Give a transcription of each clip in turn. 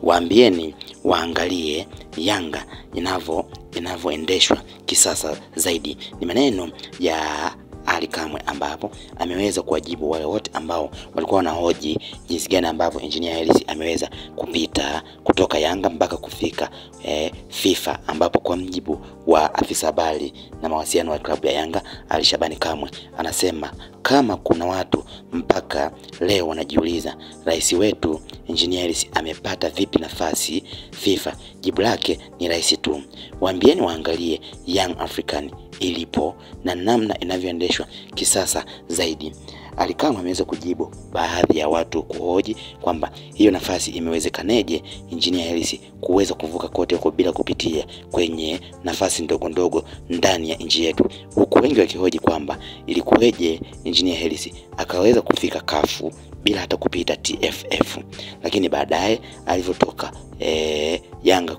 waambieni waangalie Yanga inavyoendeshwa kisasa zaidi. Ni maneno ya Ally Kamwe ambapo ameweza kuwajibu wale wote ambao walikuwa wanahoji jinsi gani ambavyo Engineer Hersi ameweza kupita kutoka Yanga mpaka kufika FIFA, ambapo kwa mjibu wa afisa habari na mawasiliano wa klabu ya Yanga Ally Shabani Kamwe anasema kama kuna watu mpaka leo wanajiuliza rais wetu Engineer Hersi amepata vipi nafasi FIFA, jibu lake ni rahisi tu, waambieni waangalie Young African ilipo na namna inavyoendeshwa kisasa zaidi. Ally Kamwe ameweza kujibu baadhi ya watu kuhoji kwamba hiyo nafasi imewezekaneje Engineer Hersi kuweza kuvuka kote huko bila kupitia kwenye nafasi ndogo ndogo ndani ya nchi yetu, huku wengi wakihoji kwamba ilikuweje Engineer Hersi akaweza kufika kafu bila hata kupita TFF. Lakini baadaye alivyotoka Yanga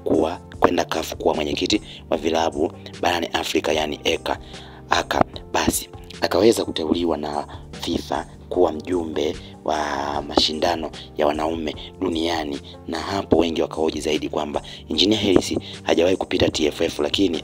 kwenda kafu kuwa mwenyekiti wa vilabu barani Afrika, yani aka basi akaweza kuteuliwa na FIFA kuwa mjumbe wa mashindano ya wanaume duniani, na hapo wengi wakahoji zaidi kwamba Engineer Hersi hajawahi kupita TFF lakini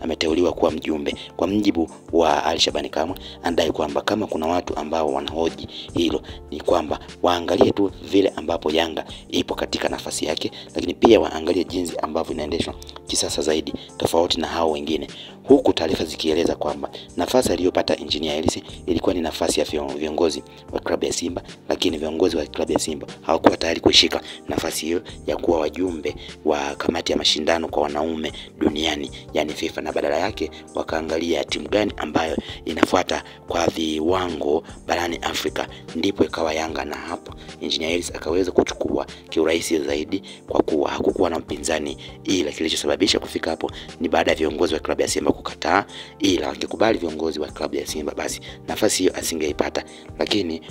ameteuliwa kuwa mjumbe. Kwa mjibu wa Ally Shabani Kamwe anadai kwamba kama kuna watu ambao wanahoji hilo ni kwamba waangalie tu vile ambapo Yanga ipo katika nafasi yake, lakini pia waangalie jinsi ambavyo inaendeshwa kisasa zaidi tofauti na hao wengine, huku taarifa zikieleza kwamba nafasi aliyopata Engineer Hersi ilikuwa ni nafasi ya viongozi wa klabu ya Simba, lakini viongozi wa klabu ya Simba hawakuwa tayari kushika nafasi hiyo ya kuwa wajumbe wa kamati ya mashindano kwa wanaume duniani, yani FIFA, na badala yake wakaangalia timu gani ambayo inafuata kwa viwango barani Afrika, ndipo ikawa Yanga, na hapo Engineer Hersi akaweza kuchukua kiurahisi zaidi kwa kuwa hakukuwa na mpinzani, ila kilichosababisha kufika hapo ni baada ya viongozi wa klabu ya Simba kukataa, ila wakikubali viongozi wa klabu ya Simba basi nafasi hiyo asingeipata. Lakini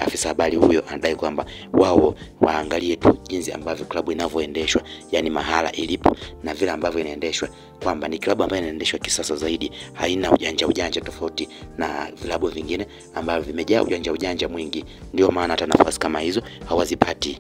afisa habari huyo anadai kwamba wao waangalie tu jinsi ambavyo klabu inavyoendeshwa, yani mahala ilipo na vile ambavyo inaendeshwa, kwamba ni klabu ambayo inaendeshwa kisasa zaidi, haina ujanja tofauti na vilabu vingine ambavyo vimejaa ujanja mwingi, ndio maana hata nafasi kama hizo hawazipati.